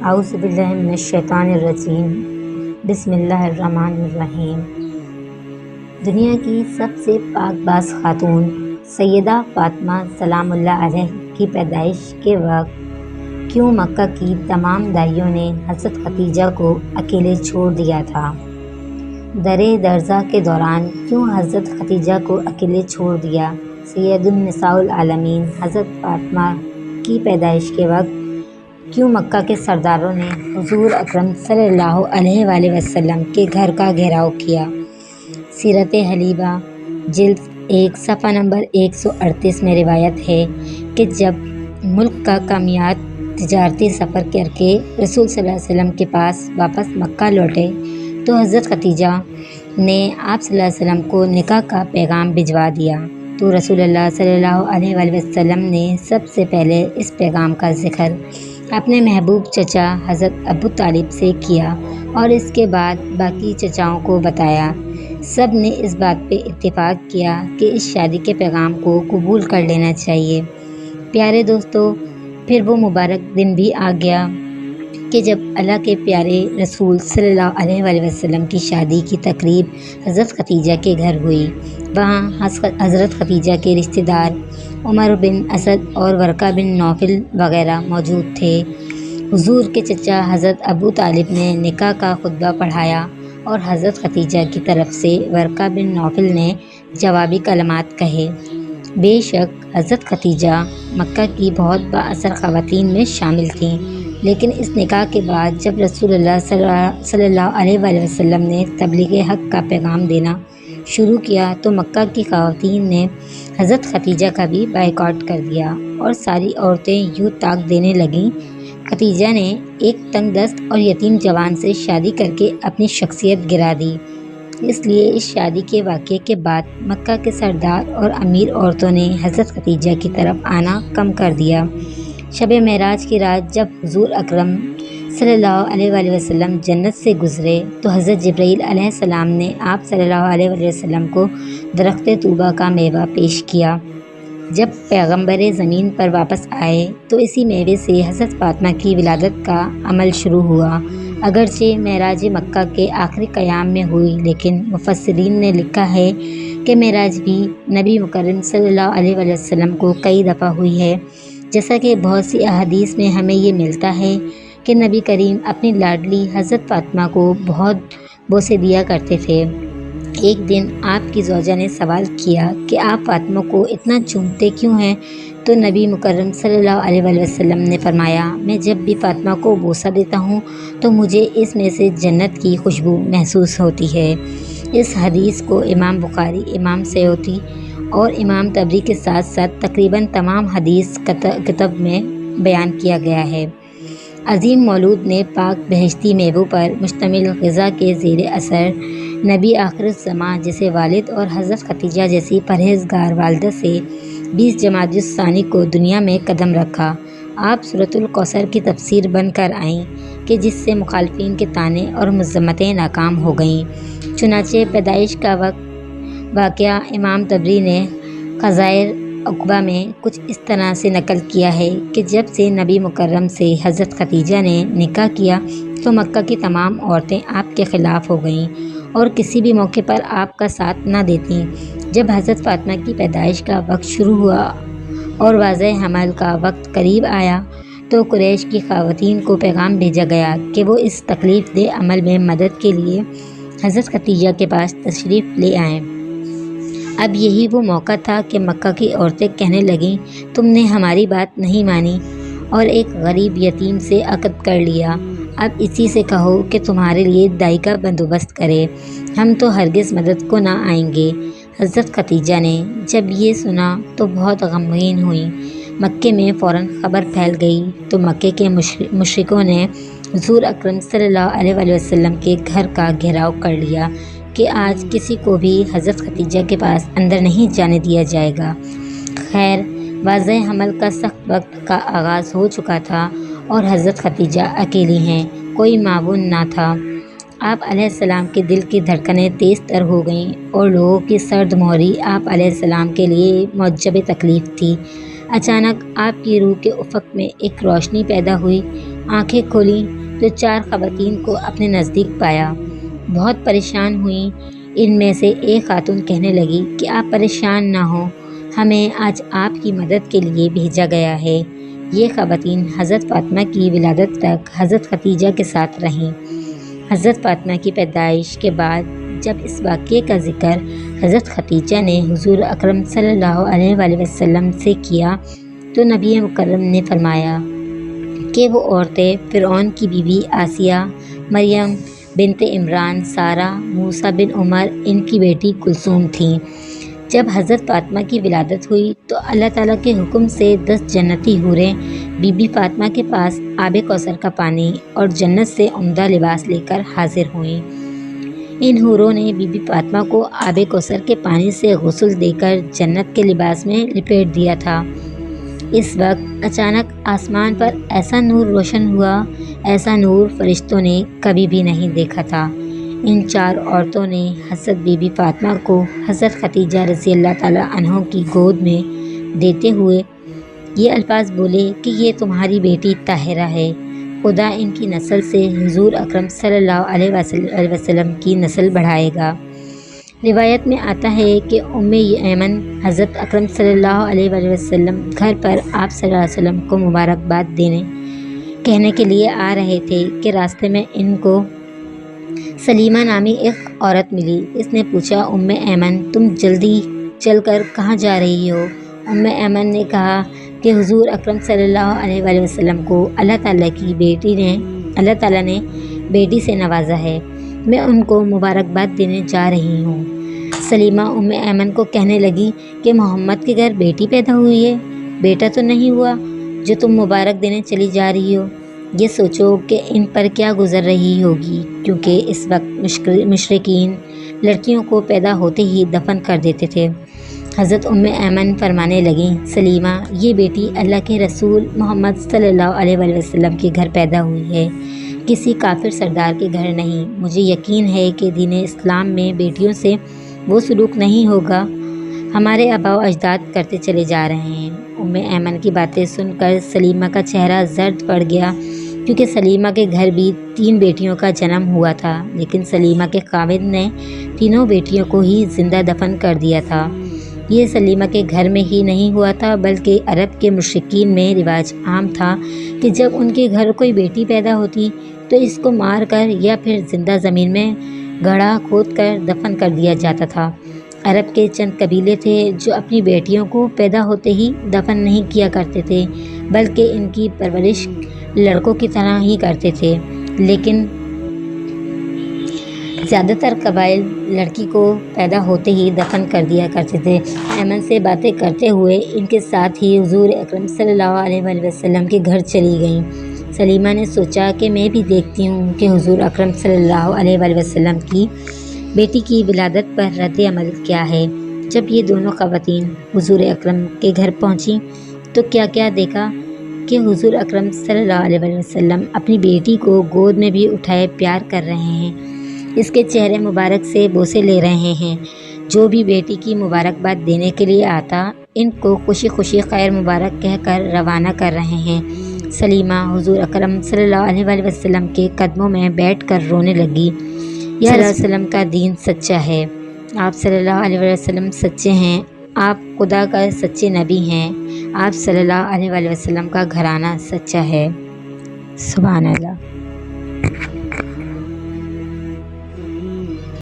اعوذ باللہ من الشیطان الرجیم بسم اللہ الرحمن الرحیم۔ دنیا کی سب سے پاک باز خاتون سیدہ فاطمہ سلام اللہ علیہ کی پیدائش کے وقت کیوں مکہ کی تمام دائیوں نے حضرت خدیجہ کو اکیلے چھوڑ دیا تھا؟ درِ درزہ کے دوران کیوں حضرت خدیجہ کو اکیلے چھوڑ دیا؟ سید النساء العالمین حضرت فاطمہ کی پیدائش کے وقت کیوں مکہ کے سرداروں نے حضور اکرم صلی اللہ علیہ وآلہ وسلم کے گھر کا گھیراؤ کیا؟ سیرت حلیبہ جلد 1 صفحہ نمبر 138 میں روایت ہے کہ جب ملک کا کامیاب تجارتی سفر کر کے رسول صلی اللہ علیہ وسلم کے پاس واپس مکہ لوٹے تو حضرت خدیجہ نے آپ صلی اللہ علیہ وسلم کو نکاح کا پیغام بھجوا دیا، تو رسول اللہ صلی اللہ علیہ وآلہ وسلم نے سب سے پہلے اس پیغام کا ذکر اپنے محبوب چچا حضرت ابو طالب سے کیا اور اس کے بعد باقی چچاؤں کو بتایا۔ سب نے اس بات پہ اتفاق کیا کہ اس شادی کے پیغام کو قبول کر لینا چاہیے۔ پیارے دوستو، پھر وہ مبارک دن بھی آ گیا کہ جب اللہ کے پیارے رسول صلی اللہ علیہ وآلہ وسلم کی شادی کی تقریب حضرت خدیجہ کے گھر ہوئی۔ وہاں حضرت خدیجہ کے رشتہ دار عمر بن اسد اور ورقہ بن نوفل وغیرہ موجود تھے۔ حضور کے چچا حضرت ابو طالب نے نکاح کا خطبہ پڑھایا اور حضرت خدیجہ کی طرف سے ورقہ بن نوفل نے جوابی کلمات کہے۔ بے شک حضرت خدیجہ مکہ کی بہت بااثر خواتین میں شامل تھیں، لیکن اس نکاح کے بعد جب رسول اللہ صلی اللہ علیہ وآلہ وسلم نے تبلیغ حق کا پیغام دینا شروع کیا تو مکہ کی خواتین نے حضرت خدیجہ کا بھی بائیکاٹ کر دیا اور ساری عورتیں یوں طاق دینے لگیں۔ خدیجہ نے ایک تنگ دست اور یتیم جوان سے شادی کر کے اپنی شخصیت گرا دی، اس لیے اس شادی کے واقعے کے بعد مکہ کے سردار اور امیر عورتوں نے حضرت خدیجہ کی طرف آنا کم کر دیا۔ شب معراج کی رات جب حضور اکرم صلی اللہ علیہ وآلہ وسلم جنت سے گزرے تو حضرت جبرائیل علیہ السلام نے آپ صلی اللہ علیہ وآلہ وسلم کو درخت طوبہ کا میوہ پیش کیا۔ جب پیغمبر زمین پر واپس آئے تو اسی میوے سے حضرت فاطمہ کی ولادت کا عمل شروع ہوا۔ اگرچہ معراج مکہ کے آخری قیام میں ہوئی، لیکن مفسرین نے لکھا ہے کہ معراج بھی نبی مکرم صلی اللہ علیہ وآلہ وسلم کو کئی دفعہ ہوئی ہے، جیسا کہ بہت سی احادیث میں ہمیں یہ ملتا ہے کہ نبی کریم اپنی لاڈلی حضرت فاطمہ کو بہت بوسے دیا کرتے تھے۔ ایک دن آپ کی زوجہ نے سوال کیا کہ آپ فاطمہ کو اتنا چومتے کیوں ہیں؟ تو نبی مکرم صلی اللہ علیہ وآلہ وسلم نے فرمایا، میں جب بھی فاطمہ کو بوسہ دیتا ہوں تو مجھے اس میں سے جنت کی خوشبو محسوس ہوتی ہے۔ اس حدیث کو امام بخاری، امام سیوطی اور امام طبری کے ساتھ ساتھ تقریباً تمام حدیث کتب میں بیان کیا گیا ہے۔ عظیم مولود نے پاک بہشتی میووں پر مشتمل غذا کے زیر اثر نبی آخر الزماں جیسے والد اور حضرت خدیجہ جیسی پرہیزگار والدہ سے 20 جمادی الثانی کو دنیا میں قدم رکھا۔ آپ سورۃ الکوثر کی تفسیر بن کر آئیں کہ جس سے مخالفین کے طعنے اور مذمتیں ناکام ہو گئیں۔ چنانچہ پیدائش کا واقعہ امام طبری نے خزائر عقبہ میں کچھ اس طرح سے نقل کیا ہے کہ جب سے نبی مکرم سے حضرت خدیجہ نے نکاح کیا تو مکہ کی تمام عورتیں آپ کے خلاف ہو گئیں اور کسی بھی موقع پر آپ کا ساتھ نہ دیتیں۔ جب حضرت فاطمہ کی پیدائش کا وقت شروع ہوا اور واضح حمل کا وقت قریب آیا تو قریش کی خواتین کو پیغام بھیجا گیا کہ وہ اس تکلیف دہ عمل میں مدد کے لیے حضرت خدیجہ کے پاس تشریف لے آئیں۔ اب یہی وہ موقع تھا کہ مکہ کی عورتیں کہنے لگیں، تم نے ہماری بات نہیں مانی اور ایک غریب یتیم سے عقد کر لیا، اب اسی سے کہو کہ تمہارے لیے دائی کا بندوبست کرے، ہم تو ہرگز مدد کو نہ آئیں گے۔ حضرت خدیجہ نے جب یہ سنا تو بہت غمگین ہوئیں۔ مکے میں فوراً خبر پھیل گئی تو مکے کے مشرکوں نے حضور اکرم صلی اللہ علیہ وآلہ وسلم کے گھر کا گھیراؤ کر لیا کہ آج کسی کو بھی حضرت خدیجہ کے پاس اندر نہیں جانے دیا جائے گا۔ خیر، واضح حمل کا سخت وقت کا آغاز ہو چکا تھا اور حضرت خدیجہ اکیلی ہیں، کوئی معاون نہ تھا۔ آپ علیہ السلام کے دل کی دھڑکنیں تیز تر ہو گئیں اور لوگوں کی سرد مہری آپ علیہ السلام کے لیے موجب تکلیف تھی۔ اچانک آپ کی روح کے افق میں ایک روشنی پیدا ہوئی آنکھیں کھولیں تو 4 خواتین کو اپنے نزدیک پایا۔ بہت پریشان ہوئیں۔ ان میں سے ایک خاتون کہنے لگی کہ آپ پریشان نہ ہوں، ہمیں آج آپ کی مدد کے لیے بھیجا گیا ہے۔ یہ خواتین حضرت فاطمہ کی ولادت تک حضرت خدیجہ کے ساتھ رہیں۔ حضرت فاطمہ کی پیدائش کے بعد جب اس واقعے کا ذکر حضرت خدیجہ نے حضور اکرم صلی اللہ علیہ وآلہ وسلم سے کیا تو نبی مکرم نے فرمایا کہ وہ عورتیں فرعون کی بیوی آسیہ، مریم بنت عمران، سارہ، موسیٰ بن عمر، ان کی بیٹی کلثوم تھیں۔ جب حضرت فاطمہ کی ولادت ہوئی تو اللہ تعالیٰ کے حکم سے 10 جنتی حوریں بی بی فاطمہ کے پاس آب کوثر کا پانی اور جنت سے عمدہ لباس لے کر حاضر ہوئیں۔ ان حوروں نے بی بی فاطمہ کو آب کوثر کے پانی سے غسل دے کر جنت کے لباس میں لپیٹ دیا تھا۔ اس وقت اچانک آسمان پر ایسا نور روشن ہوا، ایسا نور فرشتوں نے کبھی بھی نہیں دیکھا تھا۔ ان 4 عورتوں نے حضرت بی بی فاطمہ کو حضرت خدیجہ رضی اللہ تعالیٰ عنہ کی گود میں دیتے ہوئے یہ الفاظ بولے کہ یہ تمہاری بیٹی طاہرہ ہے، خدا ان کی نسل سے حضور اکرم صلی اللہ علیہ وسلم کی نسل بڑھائے گا۔ روایت میں آتا ہے کہ ام ایمن حضرت اکرم صلی اللہ علیہ وآلہ وسلم گھر پر آپ صلی اللہ علیہ وسلم کو مبارکباد کہنے کے لیے آ رہے تھے کہ راستے میں ان کو سلیمہ نامی ایک عورت ملی۔ اس نے پوچھا، ام ایمن تم جلدی چل کر کہاں جا رہی ہو؟ ام ایمن نے کہا کہ حضور اکرم صلی اللہ علیہ وآلہ وسلم کو اللہ تعالیٰ نے بیٹی سے نوازا ہے، میں ان کو مبارکباد دینے جا رہی ہوں۔ سلیمہ ام ایمن کو کہنے لگی کہ محمد کے گھر بیٹی پیدا ہوئی ہے، بیٹا تو نہیں ہوا جو تم مبارک دینے چلی جا رہی ہو۔ یہ سوچو کہ ان پر کیا گزر رہی ہوگی، کیونکہ اس وقت مشرکین لڑکیوں کو پیدا ہوتے ہی دفن کر دیتے تھے۔ حضرت ام ایمن فرمانے لگیں، سلیمہ یہ بیٹی اللہ کے رسول محمد صلی اللہ علیہ وآلہ وسلم کے گھر پیدا ہوئی ہے، کسی کافر سردار کے گھر نہیں۔ مجھے یقین ہے کہ دین اسلام میں بیٹیوں سے وہ سلوک نہیں ہوگا ہمارے آباء و اجداد کرتے چلے جا رہے ہیں۔ ام ایمن کی باتیں سن کر سلیمہ کا چہرہ زرد پڑ گیا، کیونکہ سلیمہ کے گھر بھی 3 بیٹیوں کا جنم ہوا تھا، لیکن سلیمہ کے خاوند نے تینوں بیٹیوں کو ہی زندہ دفن کر دیا تھا۔ یہ سلیمہ کے گھر میں ہی نہیں ہوا تھا بلکہ عرب کے مشرکین میں رواج عام تھا کہ جب ان کے گھر کوئی بیٹی پیدا ہوتی تو اس کو مار کر یا پھر زندہ زمین میں گڑھا کھود کر دفن کر دیا جاتا تھا۔ عرب کے چند قبیلے تھے جو اپنی بیٹیوں کو پیدا ہوتے ہی دفن نہیں کیا کرتے تھے بلکہ ان کی پرورش لڑکوں کی طرح ہی کرتے تھے، لیکن زیادہ تر قبائل لڑکی کو پیدا ہوتے ہی دفن کر دیا کرتے تھے۔ ایمن سے باتیں کرتے ہوئے ان کے ساتھ ہی حضور اکرم صلی اللہ علیہ وآلہ وسلم کے گھر چلی گئیں۔ سلیمہ نے سوچا کہ میں بھی دیکھتی ہوں کہ حضور اکرم صلی اللہ علیہ وآلہ وسلم کی بیٹی کی ولادت پر رد عمل کیا ہے۔ جب یہ دونوں خواتین حضور اکرم کے گھر پہنچیں تو کیا دیکھا کہ حضور اکرم صلی اللہ علیہ وآلہ وسلم اپنی بیٹی کو گود میں بھی اٹھائے پیار کر رہے ہیں، اس کے چہرے مبارک سے بوسے لے رہے ہیں۔ جو بھی بیٹی کی مبارکباد دینے کے لیے آتا ان کو خوشی خوشی خیر مبارک کہہ کر روانہ کر رہے ہیں۔ سلیمہ حضور اکرم صلی اللہ علیہ وآلہ وسلم کے قدموں میں بیٹھ کر رونے لگی۔ یا صلی اللہ علیہ وسلم کا دین سچا ہے، آپ صلی اللہ علیہ وسلم سچے ہیں، آپ خدا کا سچے نبی ہیں، آپ صلی اللہ علیہ وسلم کا گھرانہ سچا ہے۔ سبحان اللہ۔